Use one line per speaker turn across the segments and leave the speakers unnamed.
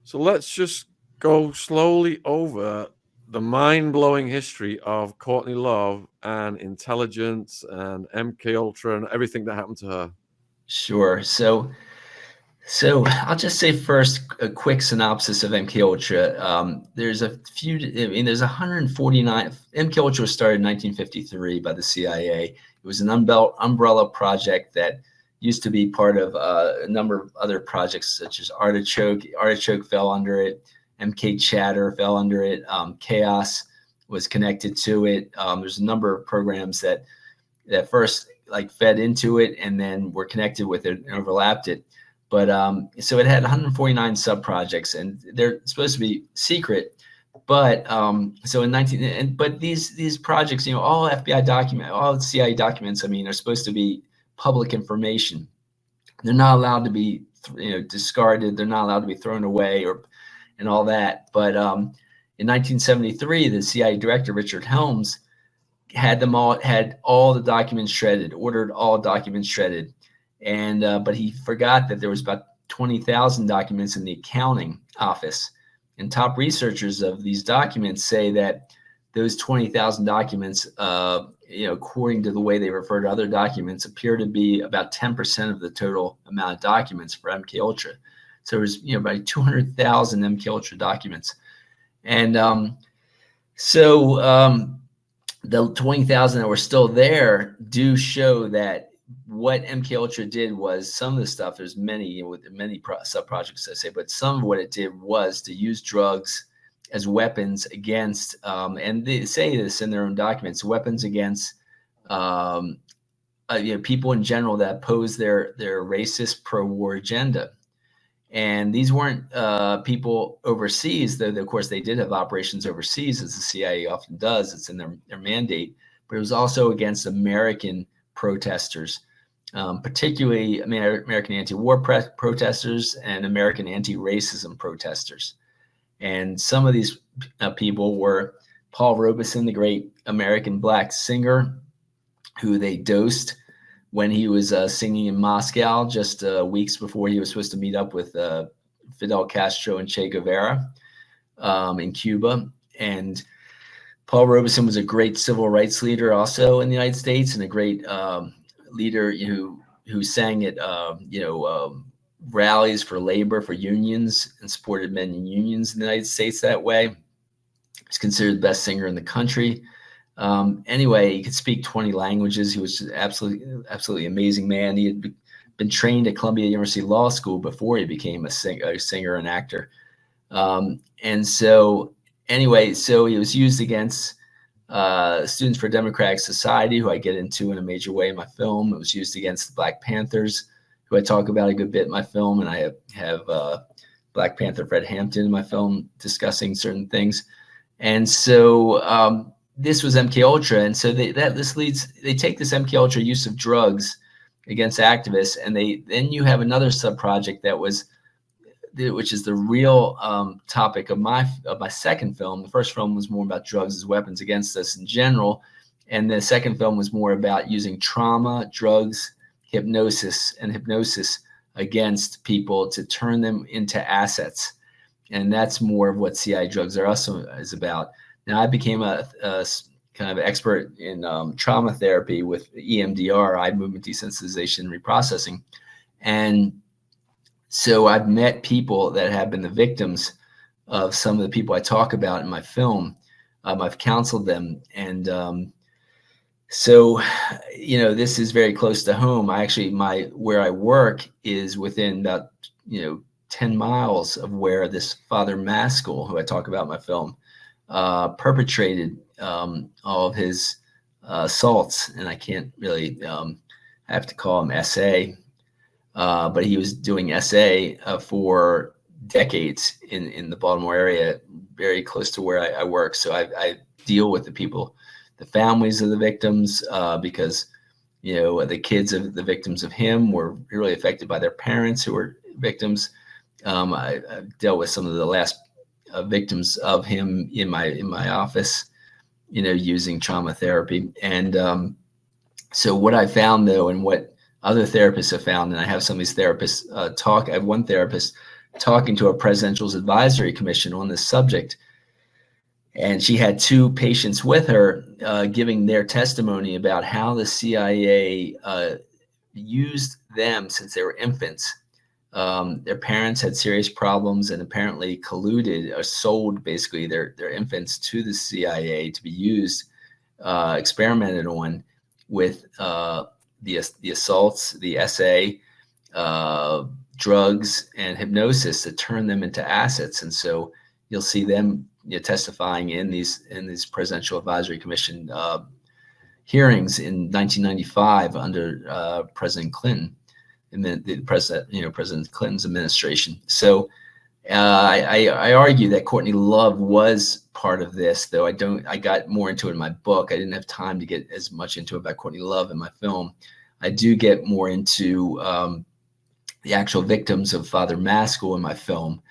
So let's just go slowly over the mind-blowing history of Courtney Love and intelligence and MK Ultra and everything that happened to her.
Sure. So I'll just say first a quick synopsis of MK Ultra. There's a few. I mean, there's 149. MK Ultra was started in 1953 by the CIA. It was an umbrella project that used to be part of a number of other projects such as Artichoke. Artichoke fell under it. MK Chatter fell under it. Chaos was connected to it. There's a number of programs that first like fed into it and then were connected with it and overlapped it. But so it had 149 sub projects, and they're supposed to be secret. But so in 19, but these projects, all FBI documents, all CIA documents, I mean, are supposed to be public information. They're not allowed to be, discarded. They're not allowed to be thrown away and all that. But in 1973, the CIA director Richard Helms had all the documents shredded, ordered all documents shredded. And but he forgot that there was about 20,000 documents in the accounting office. And top researchers of these documents say that those 20,000 documents, according to the way they refer to other documents, appear to be about 10% of the total amount of documents for MK Ultra. So there's about 200,000 MK Ultra documents, and the 20,000 that were still there do show that what MK Ultra did was some of the stuff. There's many sub projects I say, but some of what it did was to use drugs as weapons against, and they say this in their own documents, weapons against people in general that oppose their racist pro-war agenda. And these weren't people overseas, though of course they did have operations overseas, as the CIA often does. It's in their mandate, but it was also against American protesters, particularly American anti-war protesters and American anti-racism protesters. And some of these people were Paul Robeson, the great American black singer, who they dosed when he was singing in Moscow just weeks before he was supposed to meet up with Fidel Castro and Che Guevara in Cuba. And Paul Robeson was a great civil rights leader also in the United States, and a great leader who sang at rallies for labor, for unions, and supported men in unions in the United States that way. He's considered the best singer in the country. Anyway, he could speak 20 languages. He was just absolutely amazing man. He had been trained at Columbia University Law School before he became a singer and actor. And so anyway, so he was used against Students for Democratic Society, who I get into in a major way in my film. It was used against the Black Panthers, who I talk about a good bit in my film. And I have Black Panther Fred Hampton in my film discussing certain things. And so this was MK Ultra, and so they take this MK Ultra use of drugs against activists, and then you have another sub project which is the real topic of my second film. The first film was more about drugs as weapons against us in general, and the second film was more about using trauma, drugs, hypnosis against people to turn them into assets, and that's more of what CIA drugs are also is about. Now, I became a kind of expert in trauma therapy with EMDR, eye movement desensitization and reprocessing. And so I've met people that have been the victims of some of the people I talk about in my film. I've counseled them. And so, this is very close to home. Where I work is within about, 10 miles of where this Father Maskell, who I talk about in my film, perpetrated all of his assaults. And I can't really have to call him SA, but he was doing SA for decades in the Baltimore area, very close to where I work. So I deal with the people, the families of the victims, because the kids of the victims of him were really affected by their parents who were victims. I've dealt with some of the last victims of him in my office, using trauma therapy. And so what I found, though, and what other therapists have found, and I have some of these therapists talk. I have one therapist talking to a presidential advisory commission on this subject. And she had two patients with her giving their testimony about how the CIA used them since they were infants. Their parents had serious problems and apparently colluded or sold basically their infants to the CIA to be used, experimented on with the assaults, the SA, drugs, and hypnosis to turn them into assets. And so you'll see them testifying in these Presidential Advisory Commission hearings in 1995 under President Clinton, and then President Clinton's administration. So I argue that Courtney Love was part of this, though I got more into it in my book. I didn't have time to get as much into it about Courtney Love in my film. I do get more into the actual victims of Father Maskell in my film,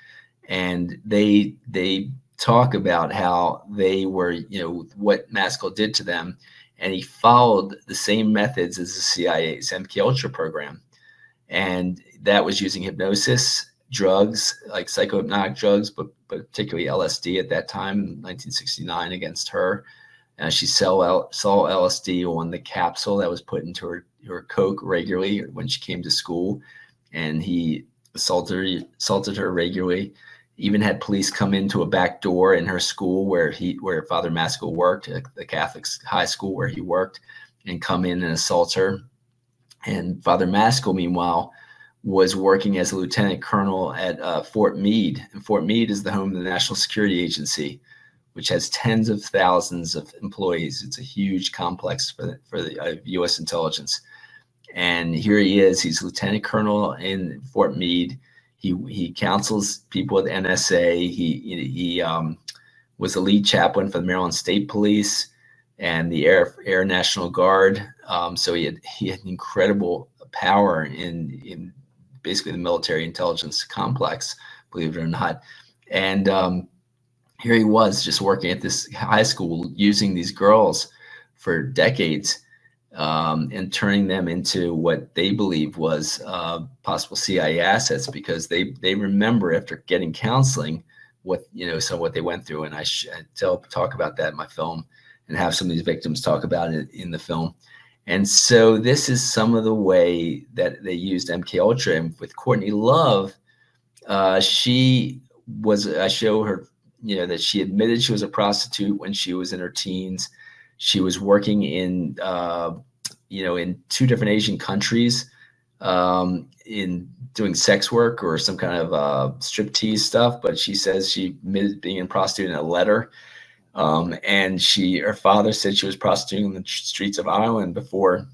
and they talk about how they were, what Maskell did to them, and he followed the same methods as the CIA's MKUltra program, and that was using hypnosis, drugs like psychohypnotic drugs, but particularly LSD at that time in 1969 against her. She saw LSD on the capsule that was put into her Coke regularly when she came to school, and he assaulted her regularly. Even had police come into a back door in her school where Father Maskell worked, the Catholic high school where he worked, and come in and assault her. And Father Maskell, meanwhile, was working as a lieutenant colonel at Fort Meade. And Fort Meade is the home of the National Security Agency, which has tens of thousands of employees. It's a huge complex for the U.S. intelligence. And here he is. He's lieutenant colonel in Fort Meade. He counsels people with NSA. He was the lead chaplain for the Maryland State Police and the Air National Guard. So he had incredible power in basically the military intelligence complex, believe it or not. And here he was just working at this high school using these girls for decades, and turning them into what they believe was possible CIA assets, because they remember after getting counseling what they went through. And I talk about that in my film and have some of these victims talk about it in the film. And so this is some of the way that they used MKUltra. And with Courtney Love, I show her, that she admitted she was a prostitute when she was in her teens. She was working in two different Asian countries, in doing sex work or some kind of striptease stuff. But she says she admitted being a prostitute in a letter. And her father said she was prostituting on the streets of Ireland before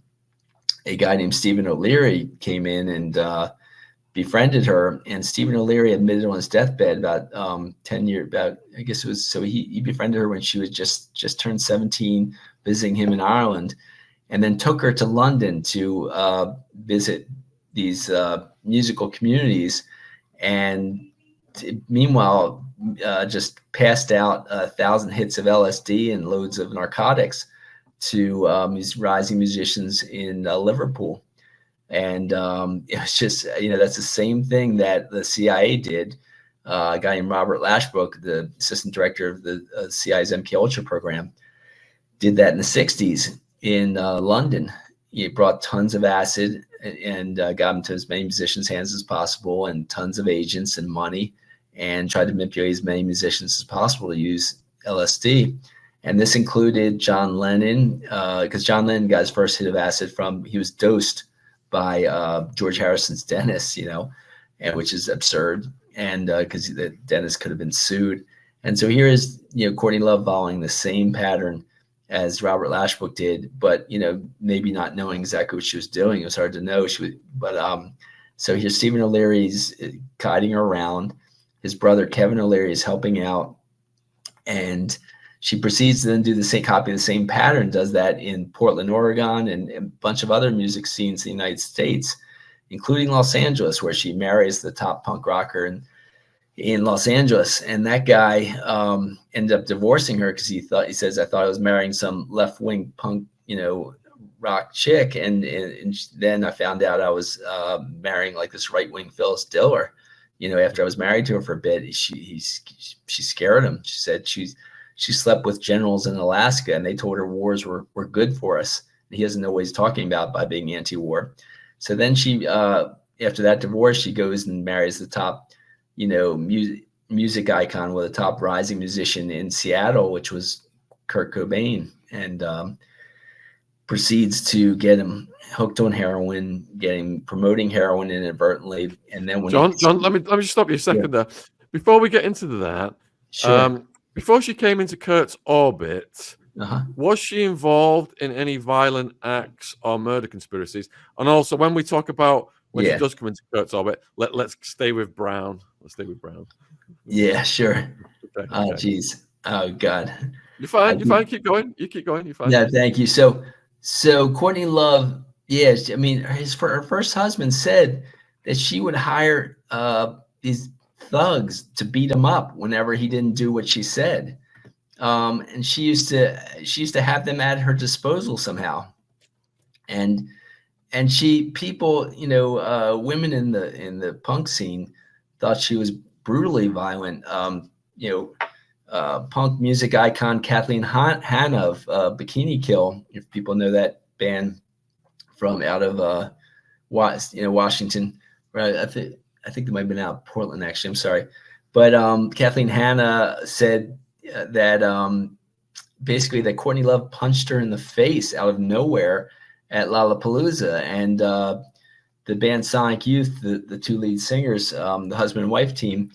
a guy named Stephen O'Leary came in and befriended her. And Stephen O'Leary admitted on his deathbed about 10 years, I guess it was, so he befriended her when she was just turned 17, visiting him in Ireland, and then took her to London to visit these musical communities. And meanwhile, just passed out 1,000 hits of LSD and loads of narcotics to these rising musicians in Liverpool. And it was just, that's the same thing that the CIA did. A guy named Robert Lashbrook, the assistant director of the CIA's MKUltra program, did that in the 60s in London. He brought tons of acid and got into as many musicians' hands as possible, and tons of agents and money, and tried to manipulate as many musicians as possible to use LSD. And this included John Lennon, because John Lennon got his first hit of acid he was dosed by George Harrison's dentist, and which is absurd, and because the dentist could have been sued. And so here is, Courtney Love following the same pattern as Robert Lashbrook did, but maybe not knowing exactly what she was doing. It was hard to know. So here's Stephen O'Leary's guiding her around. His brother Kevin O'Leary is helping out, and she proceeds to then do the same copy of the same pattern. Does that in Portland, Oregon, and a bunch of other music scenes in the United States, including Los Angeles, where she marries the top punk rocker in Los Angeles. And that guy ended up divorcing her because he says, I thought I was marrying some left-wing punk, rock chick. And then I found out I was marrying like this right-wing Phyllis Diller, after I was married to her for a bit, she scared him. She said she slept with generals in Alaska, and they told her wars were good for us. And he doesn't know what he's talking about by being anti-war. So then she, after that divorce, she goes and marries the top, music icon, with a top rising musician in Seattle, which was Kurt Cobain, and proceeds to get him hooked on heroin, promoting heroin inadvertently, and then when
John, let me just stop you a second there. Before we get into that,
sure.
Before she came into Kurt's orbit, was she involved in any violent acts or murder conspiracies? And also, when we talk about when she does come into Kurt's orbit, let's stay with Brown. Let's stay with Brown.
Yeah, sure.
Okay.
Oh, geez. Oh, God.
You're fine. You're fine. Keep going. You keep going. You're fine.
Yeah, thank you. So Courtney Love, yes, I mean, her first husband said that she would hire these thugs to beat him up whenever he didn't do what she said. And she used to have them at her disposal somehow. And people, women in the punk scene thought she was brutally violent. Punk music icon Kathleen Hanna of Bikini Kill, if people know that band from out of Washington, right? I think they might have been out of Portland, actually. I'm sorry, but Kathleen Hanna said that basically that Courtney Love punched her in the face out of nowhere at Lollapalooza, and the band Sonic Youth, the two lead singers, the husband and wife team,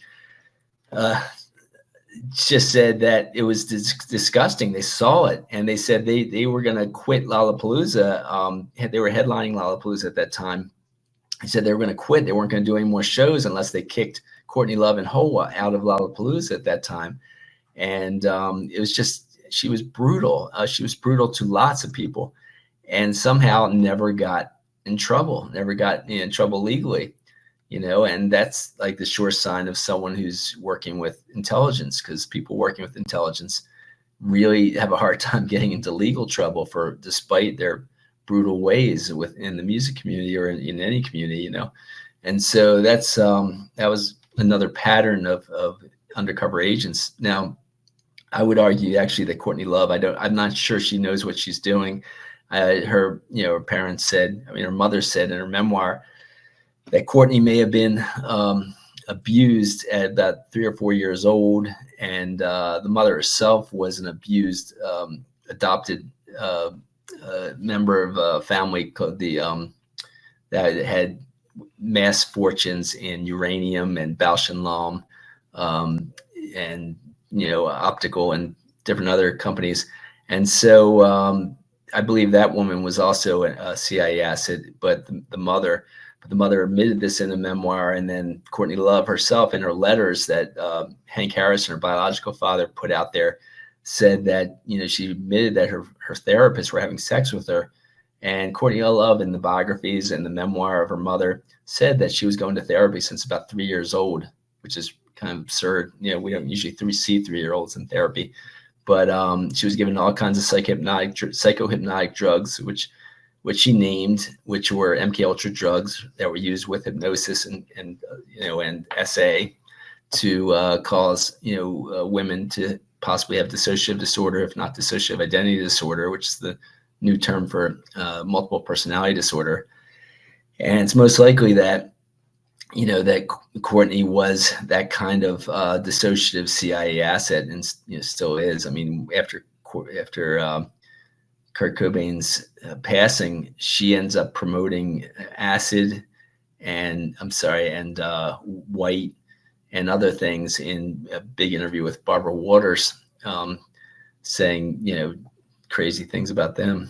just said that it was disgusting. They saw it, and they said they were going to quit Lollapalooza. They were headlining Lollapalooza at that time. They said they were going to quit. They weren't going to do any more shows unless they kicked Courtney Love and Hoa out of Lollapalooza at that time. And it was just, she was brutal. She was brutal to lots of people, and somehow never got in trouble, in trouble legally. And that's like the sure sign of someone who's working with intelligence, because people working with intelligence really have a hard time getting into legal trouble despite their brutal ways within the music community or in any community, And so that was another pattern of undercover agents. Now, I would argue actually that Courtney Love, I'm not sure she knows what she's doing. Her parents said, her mother said in her memoir that Courtney may have been abused at about 3 or 4 years old, and the mother herself was an abused, adopted member of a family called that had mass fortunes in uranium and Bausch and Lomb, and optical and different other companies, and so I believe that woman was also a CIA asset, but the mother admitted this in a memoir. And then Courtney Love herself, in her letters that Hank Harrison, her biological father, put out there, said that, she admitted that her therapists were having sex with her. And Courtney Love, in the biographies and the memoir of her mother, said that she was going to therapy since about 3 years old, which is kind of absurd. We don't usually see 3-year-olds in therapy, but she was given all kinds of psychohypnotic drugs, which she named, which were MK Ultra drugs that were used with hypnosis and SA to cause women to possibly have dissociative disorder, if not dissociative identity disorder, which is the new term for multiple personality disorder. And it's most likely that that Courtney was that kind of dissociative CIA asset, and still is. I mean, after Kurt Cobain's passing, she ends up promoting acid and white and other things in a big interview with Barbara Waters, saying crazy things about them.